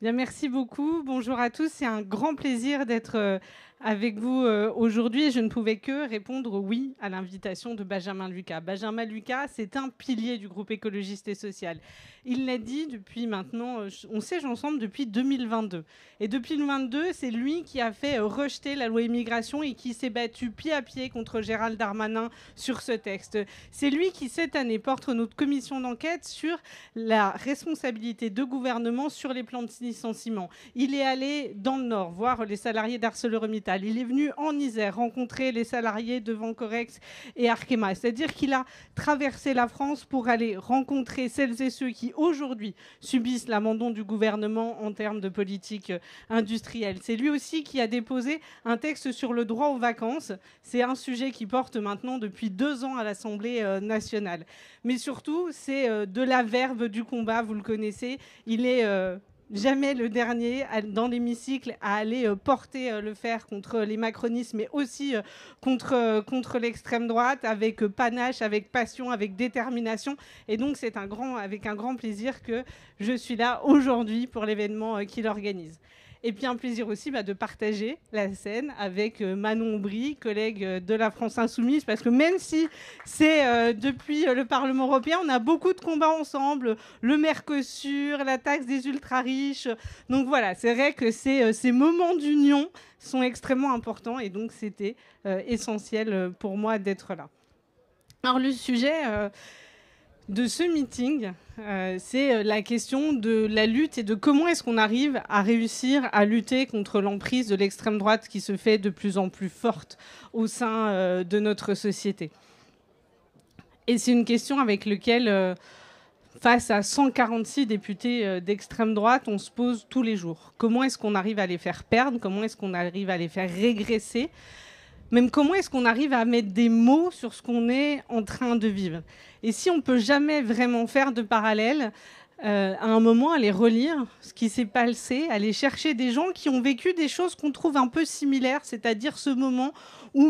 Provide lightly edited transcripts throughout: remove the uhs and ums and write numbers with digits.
Bien, merci beaucoup. Bonjour à tous. C'est un grand plaisir d'être avec vous aujourd'hui. Je ne pouvais que répondre oui à l'invitation de Benjamin Lucas. Benjamin Lucas, c'est un pilier du groupe écologiste et social. Il l'a dit depuis maintenant, on siège ensemble depuis 2022. Et depuis 2022, c'est lui qui a fait rejeter la loi immigration et qui s'est battu pied à pied contre Gérald Darmanin sur ce texte. C'est lui qui, cette année, porte notre commission d'enquête sur la responsabilité de gouvernement sur les plans de licenciement. Il est allé dans le Nord voir les salariés d'ArcelorMittal. Il est venu en Isère rencontrer les salariés de Vencorex et Arkema. C'est-à-dire qu'il a traversé la France pour aller rencontrer celles et ceux qui, aujourd'hui, subissent l'abandon du gouvernement en termes de politique industrielle. C'est lui aussi qui a déposé un texte sur le droit aux vacances. C'est un sujet qui porte maintenant depuis 2 ans à l'Assemblée nationale. Mais surtout, c'est de la verve du combat, vous le connaissez. Il est jamais le dernier dans l'hémicycle à aller porter le fer contre les macronistes, mais aussi contre l'extrême droite, avec panache, avec passion, avec détermination. Et donc, c'est avec un grand plaisir que je suis là aujourd'hui pour l'événement qu'il organise. Et puis un plaisir aussi de partager la scène avec Manon Aubry, collègue de la France Insoumise, parce que même si c'est depuis le Parlement européen, on a beaucoup de combats ensemble, le Mercosur, la taxe des ultra-riches. Donc voilà, c'est vrai que ces moments d'union sont extrêmement importants et donc c'était essentiel pour moi d'être là. Alors le sujet de ce meeting, c'est la question de la lutte et de comment est-ce qu'on arrive à réussir à lutter contre l'emprise de l'extrême droite qui se fait de plus en plus forte au sein de notre société. Et c'est une question avec laquelle, face à 146 députés d'extrême droite, on se pose tous les jours. Comment est-ce qu'on arrive à les faire perdre? Comment est-ce qu'on arrive à les faire régresser? Même comment est-ce qu'on arrive à mettre des mots sur ce qu'on est en train de vivre? Et si on ne peut jamais vraiment faire de parallèle, à un moment, aller relire ce qui s'est passé, aller chercher des gens qui ont vécu des choses qu'on trouve un peu similaires, c'est-à-dire ce moment où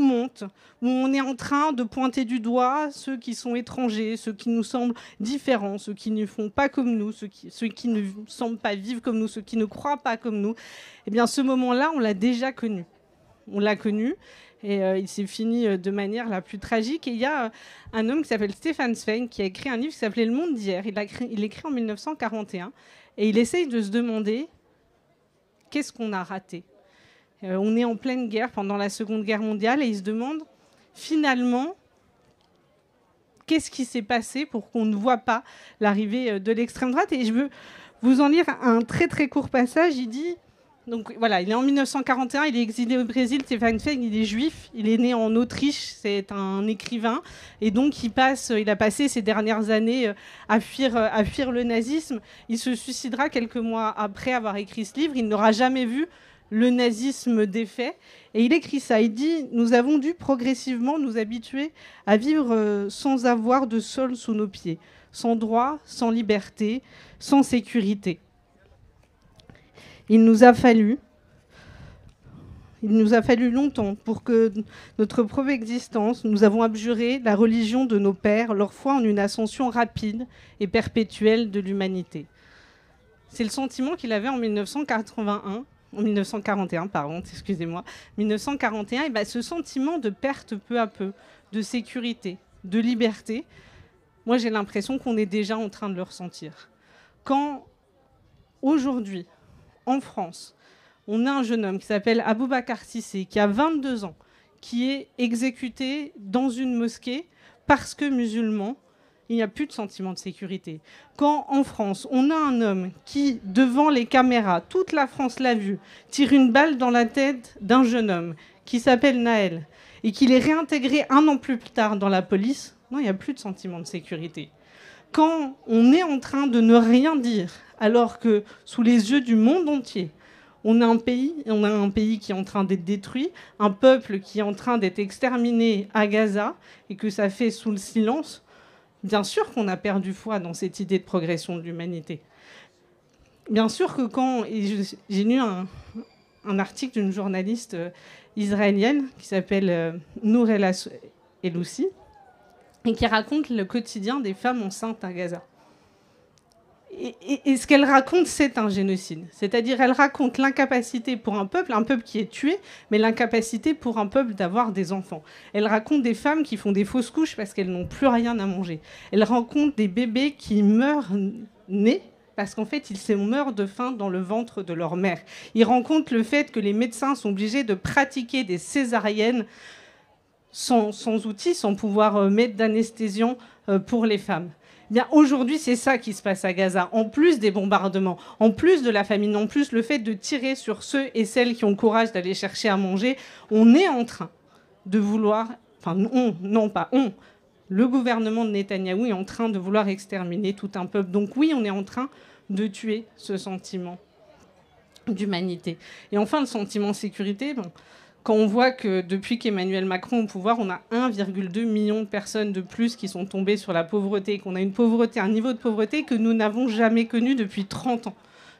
on est en train de pointer du doigt ceux qui sont étrangers, ceux qui nous semblent différents, ceux qui ne font pas comme nous, ceux qui ne semblent pas vivre comme nous, ceux qui ne croient pas comme nous. Eh bien, ce moment-là, on l'a déjà connu. On l'a connu. Et il s'est fini de manière la plus tragique. Et il y a un homme qui s'appelle Stefan Zweig qui a écrit un livre qui s'appelait Le Monde d'hier. Il écrit en 1941 et il essaye de se demander qu'est-ce qu'on a raté. On est en pleine guerre pendant la Seconde Guerre mondiale et il se demande finalement qu'est-ce qui s'est passé pour qu'on ne voit pas l'arrivée de l'extrême droite. Et je veux vous en lire un très très court passage. Il dit... Donc voilà, il est en 1941, il est exilé au Brésil, Stefan Zweig, il est juif, il est né en Autriche, c'est un écrivain, et donc il a passé ces dernières années à fuir le nazisme. Il se suicidera quelques mois après avoir écrit ce livre, il n'aura jamais vu le nazisme défait, et il écrit ça, il dit « Nous avons dû progressivement nous habituer à vivre sans avoir de sol sous nos pieds, sans droit, sans liberté, sans sécurité. » Il nous a fallu longtemps pour que notre propre existence, nous avons abjuré la religion de nos pères, leur foi en une ascension rapide et perpétuelle de l'humanité. C'est le sentiment qu'il avait en 1941, excusez-moi, 1941, et ce sentiment de perte peu à peu, de sécurité, de liberté, moi j'ai l'impression qu'on est déjà en train de le ressentir. Quand aujourd'hui, en France, on a un jeune homme qui s'appelle Aboubacar Cissé, qui a 22 ans, qui est exécuté dans une mosquée parce que musulman, il n'y a plus de sentiment de sécurité. Quand, en France, on a un homme qui, devant les caméras, toute la France l'a vu, tire une balle dans la tête d'un jeune homme qui s'appelle Naël et qu'il est réintégré 1 an plus tard dans la police, non, il n'y a plus de sentiment de sécurité. Quand on est en train de ne rien dire, alors que sous les yeux du monde entier, on a un pays qui est en train d'être détruit, un peuple qui est en train d'être exterminé à Gaza, et que ça fait sous le silence, bien sûr qu'on a perdu foi dans cette idée de progression de l'humanité. Bien sûr que j'ai lu un article d'une journaliste israélienne qui s'appelle Nour El-Loussi, et qui raconte le quotidien des femmes enceintes à Gaza. Et ce qu'elle raconte, c'est un génocide. C'est-à-dire, elle raconte l'incapacité pour un peuple qui est tué, mais l'incapacité pour un peuple d'avoir des enfants. Elle raconte des femmes qui font des fausses couches parce qu'elles n'ont plus rien à manger. Elle raconte des bébés qui meurent nés parce qu'en fait, ils meurent de faim dans le ventre de leur mère. Il raconte le fait que les médecins sont obligés de pratiquer des césariennes sans outils, sans pouvoir mettre d'anesthésiant pour les femmes. Bien, aujourd'hui, c'est ça qui se passe à Gaza. En plus des bombardements, en plus de la famine, en plus le fait de tirer sur ceux et celles qui ont le courage d'aller chercher à manger, on est en train de vouloir... Enfin, le gouvernement de Netanyahou est en train de vouloir exterminer tout un peuple. Donc oui, on est en train de tuer ce sentiment d'humanité. Et enfin, le sentiment de sécurité... Quand on voit que depuis qu'Emmanuel Macron est au pouvoir, on a 1,2 million de personnes de plus qui sont tombées sur la pauvreté, qu'on a un niveau de pauvreté que nous n'avons jamais connu depuis 30 ans.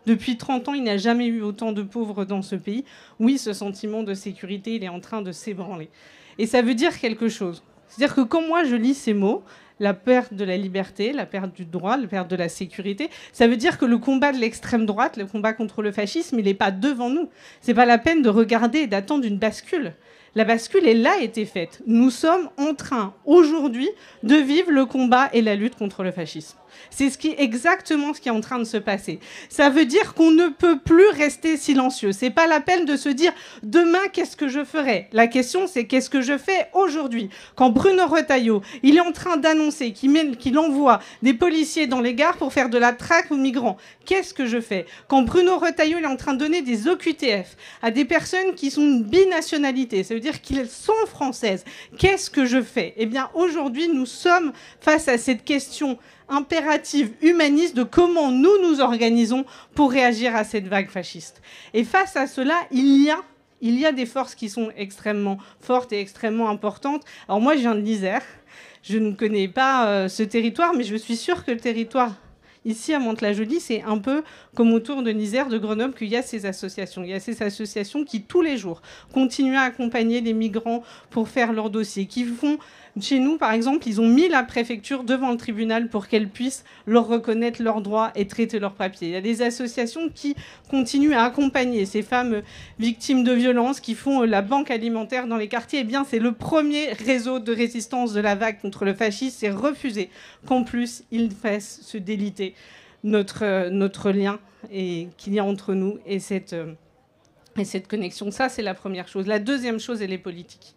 Depuis 30 ans, il n'y a jamais eu autant de pauvres dans ce pays. Oui, ce sentiment de sécurité, il est en train de s'ébranler. Et ça veut dire quelque chose. C'est-à-dire que quand moi je lis ces mots, la perte de la liberté, la perte du droit, la perte de la sécurité, ça veut dire que le combat de l'extrême droite, le combat contre le fascisme, il n'est pas devant nous. Ce n'est pas la peine de regarder et d'attendre une bascule. La bascule, elle a été faite. Nous sommes en train, aujourd'hui, de vivre le combat et la lutte contre le fascisme. C'est exactement ce qui est en train de se passer. Ça veut dire qu'on ne peut plus rester silencieux. C'est pas la peine de se dire « demain, qu'est-ce que je ferai ?» La question, c'est « qu'est-ce que je fais aujourd'hui ?» Quand Bruno Retailleau, il est en train d'annoncer qu'il envoie des policiers dans les gares pour faire de la traque aux migrants, qu'est-ce que je fais? Quand Bruno Retailleau est en train de donner des OQTF à des personnes qui sont une binationalité, ça veut dire qu'elles sont françaises, qu'est-ce que je fais? Eh bien, aujourd'hui, nous sommes face à cette question impérative humaniste de comment nous nous organisons pour réagir à cette vague fasciste. Et face à cela, il y a des forces qui sont extrêmement fortes et extrêmement importantes. Alors moi, je viens de l'Isère. Je ne connais pas ce territoire, mais je suis sûre que le territoire ici à Mantes-la-Jolie, c'est un peu comme autour de Nisères, de Grenoble, qu'il y a ces associations. Il y a ces associations qui, tous les jours, continuent à accompagner les migrants pour faire leur dossier, qui font... Chez nous, par exemple, ils ont mis la préfecture devant le tribunal pour qu'elle puisse leur reconnaître leurs droits et traiter leurs papiers. Il y a des associations qui continuent à accompagner ces femmes victimes de violences, qui font la banque alimentaire dans les quartiers. Eh bien, c'est le premier réseau de résistance de la vague contre le fascisme. C'est refusé qu'en plus, ils fassent se déliter notre lien qu'il y a entre nous et cette connexion. Ça, c'est la première chose. La deuxième chose, elle est politique.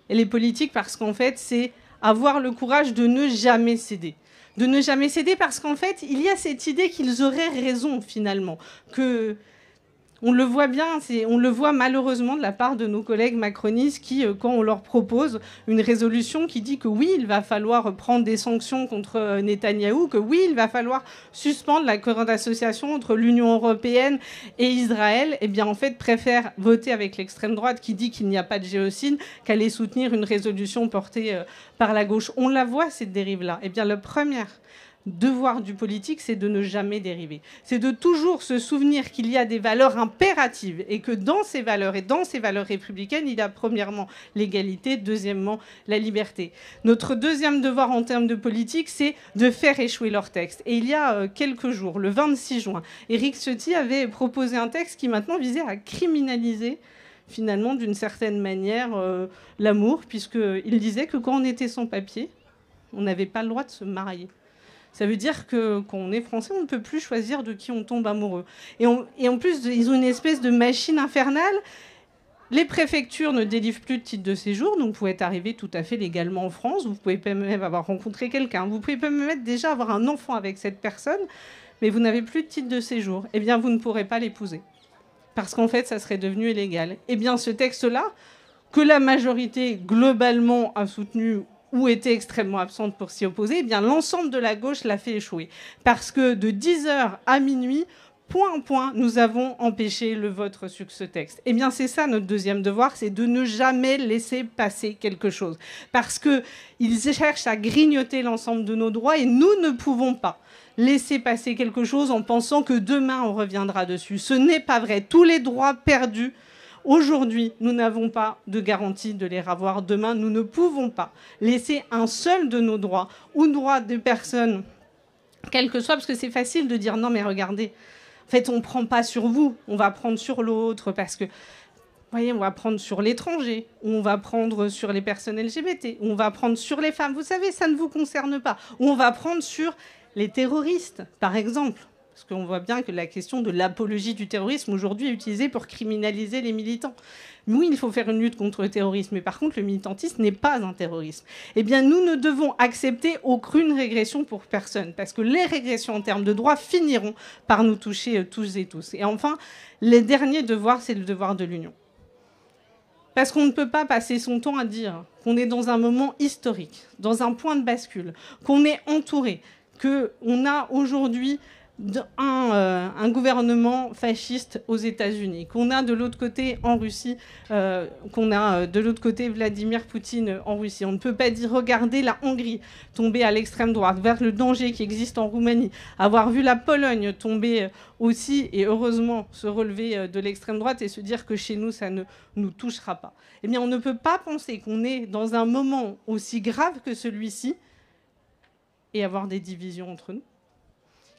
Elle est politique parce qu'en fait, c'est avoir le courage de ne jamais céder. De ne jamais céder parce qu'en fait, il y a cette idée qu'ils auraient raison finalement. On le voit bien, on le voit malheureusement de la part de nos collègues macronistes qui, quand on leur propose une résolution qui dit que oui, il va falloir prendre des sanctions contre Netanyahou, que oui, il va falloir suspendre l'accord d'association entre l'Union européenne et Israël, eh bien en fait préfèrent voter avec l'extrême droite qui dit qu'il n'y a pas de génocide qu'aller soutenir une résolution portée par la gauche. On la voit, cette dérive-là. Eh bien le premier devoir du politique, c'est de ne jamais dériver. C'est de toujours se souvenir qu'il y a des valeurs impératives et que dans ces valeurs et dans ces valeurs républicaines, il y a premièrement l'égalité, deuxièmement la liberté. Notre deuxième devoir en termes de politique, c'est de faire échouer leur texte. Et il y a quelques jours, le 26 juin, Éric Ciotti avait proposé un texte qui maintenant visait à criminaliser finalement d'une certaine manière l'amour, puisqu'il disait que quand on était sans papier, on n'avait pas le droit de se marier. Ça veut dire que quand on est français, on ne peut plus choisir de qui on tombe amoureux. Et en plus, ils ont une espèce de machine infernale. Les préfectures ne délivrent plus de titre de séjour, donc vous pouvez être arrivé tout à fait légalement en France. Vous pouvez même avoir rencontré quelqu'un. Vous pouvez même déjà avoir un enfant avec cette personne, mais vous n'avez plus de titre de séjour. Eh bien, vous ne pourrez pas l'épouser. Parce qu'en fait, ça serait devenu illégal. Eh bien, ce texte-là, que la majorité, globalement, a soutenu ou était extrêmement absente pour s'y opposer, eh bien l'ensemble de la gauche l'a fait échouer. Parce que de 10h à minuit, point en point, nous avons empêché le vote sur ce texte. Eh bien c'est ça notre deuxième devoir, c'est de ne jamais laisser passer quelque chose. Parce qu'ils cherchent à grignoter l'ensemble de nos droits et nous ne pouvons pas laisser passer quelque chose en pensant que demain on reviendra dessus. Ce n'est pas vrai. Tous les droits perdus, aujourd'hui, nous n'avons pas de garantie de les avoir demain. Nous ne pouvons pas laisser un seul de nos droits ou droits des personnes quel que soit, parce que c'est facile de dire non mais regardez, en fait on ne prend pas sur vous, on va prendre sur l'autre, parce que vous voyez, on va prendre sur l'étranger, ou on va prendre sur les personnes LGBT, ou on va prendre sur les femmes, vous savez, ça ne vous concerne pas, ou on va prendre sur les terroristes, par exemple. Parce qu'on voit bien que la question de l'apologie du terrorisme aujourd'hui est utilisée pour criminaliser les militants. Oui, il faut faire une lutte contre le terrorisme, mais par contre, le militantisme n'est pas un terrorisme. Eh bien, nous ne devons accepter aucune régression pour personne, parce que les régressions en termes de droits finiront par nous toucher tous et tous. Et enfin, le dernier devoir, c'est le devoir de l'union. Parce qu'on ne peut pas passer son temps à dire qu'on est dans un moment historique, dans un point de bascule, qu'on est entouré, qu'on a aujourd'hui un gouvernement fasciste aux États-Unis, qu'on a de l'autre côté en Russie, qu'on a de l'autre côté Vladimir Poutine en Russie. On ne peut pas dire, regardez la Hongrie tomber à l'extrême droite, vers le danger qui existe en Roumanie, avoir vu la Pologne tomber aussi, et heureusement se relever de l'extrême droite et se dire que chez nous, ça ne nous touchera pas. Eh bien, on ne peut pas penser qu'on est dans un moment aussi grave que celui-ci et avoir des divisions entre nous.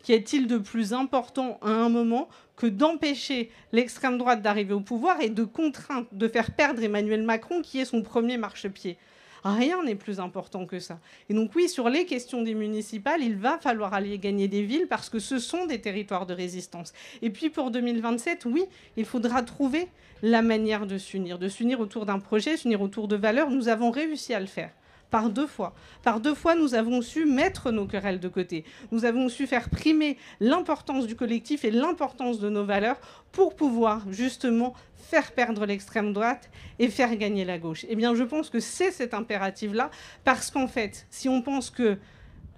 Qu'y a-t-il de plus important à un moment que d'empêcher l'extrême droite d'arriver au pouvoir et de contraindre, de faire perdre Emmanuel Macron, qui est son premier marchepied? Rien n'est plus important que ça. Et donc oui, sur les questions des municipales, il va falloir aller gagner des villes parce que ce sont des territoires de résistance. Et puis pour 2027, oui, il faudra trouver la manière de s'unir autour d'un projet, s'unir autour de valeurs. Nous avons réussi à le faire. Par deux fois. Par deux fois, nous avons su mettre nos querelles de côté. Nous avons su faire primer l'importance du collectif et l'importance de nos valeurs pour pouvoir justement faire perdre l'extrême droite et faire gagner la gauche. Eh bien, je pense que c'est cet impératif-là, parce qu'en fait, si on pense que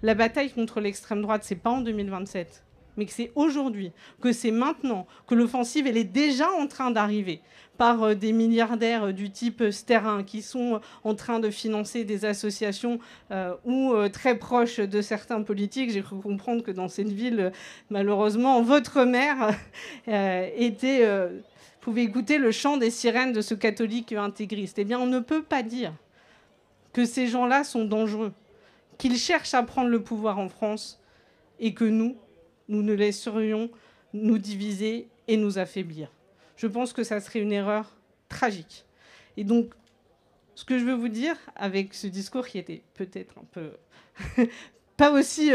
la bataille contre l'extrême droite, c'est pas en 2027, mais que c'est aujourd'hui, que c'est maintenant, que l'offensive, elle est déjà en train d'arriver par des milliardaires du type Sterrin qui sont en train de financer des associations ou très proches de certains politiques. J'ai cru comprendre que dans cette ville, malheureusement, votre maire pouvait écouter le chant des sirènes de ce catholique intégriste. Eh bien, on ne peut pas dire que ces gens-là sont dangereux, qu'ils cherchent à prendre le pouvoir en France et que nous ne laisserions nous diviser et nous affaiblir. Je pense que ça serait une erreur tragique. Et donc, ce que je veux vous dire avec ce discours qui était peut-être un peu pas aussi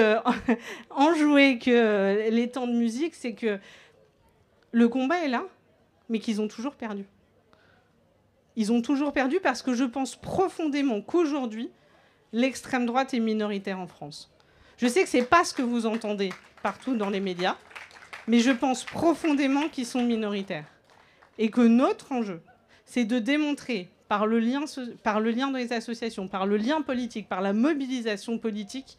enjoué que les temps de musique, c'est que le combat est là, mais qu'ils ont toujours perdu. Ils ont toujours perdu parce que je pense profondément qu'aujourd'hui, l'extrême droite est minoritaire en France. Je sais que ce n'est pas ce que vous entendez partout dans les médias, mais je pense profondément qu'ils sont minoritaires. Et que notre enjeu, c'est de démontrer par le lien dans les associations, par le lien politique, par la mobilisation politique,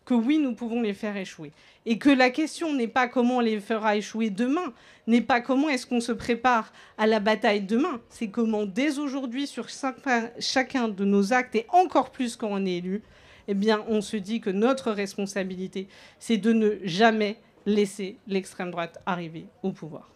que oui, nous pouvons les faire échouer. Et que la question n'est pas comment on les fera échouer demain, n'est pas comment est-ce qu'on se prépare à la bataille demain, c'est comment dès aujourd'hui, sur chacun de nos actes, et encore plus quand on est élu, eh bien, on se dit que notre responsabilité, c'est de ne jamais laisser l'extrême droite arriver au pouvoir.